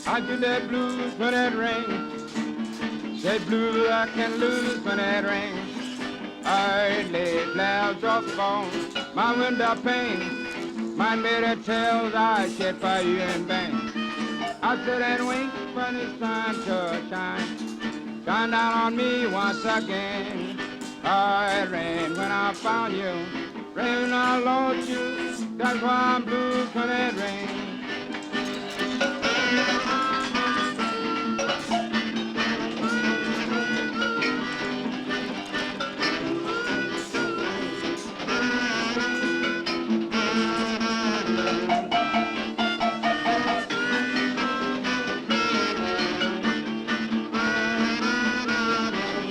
I do that blues when it rings. That blues I can lose when it rings. I lay clouds off on my window pane. My mirror tells I shed for you in vain. I sit and wait for the sun to shine. Shine down on me once again. I rain when I found you. Rain when I lost you. That's why I'm blue when it rains.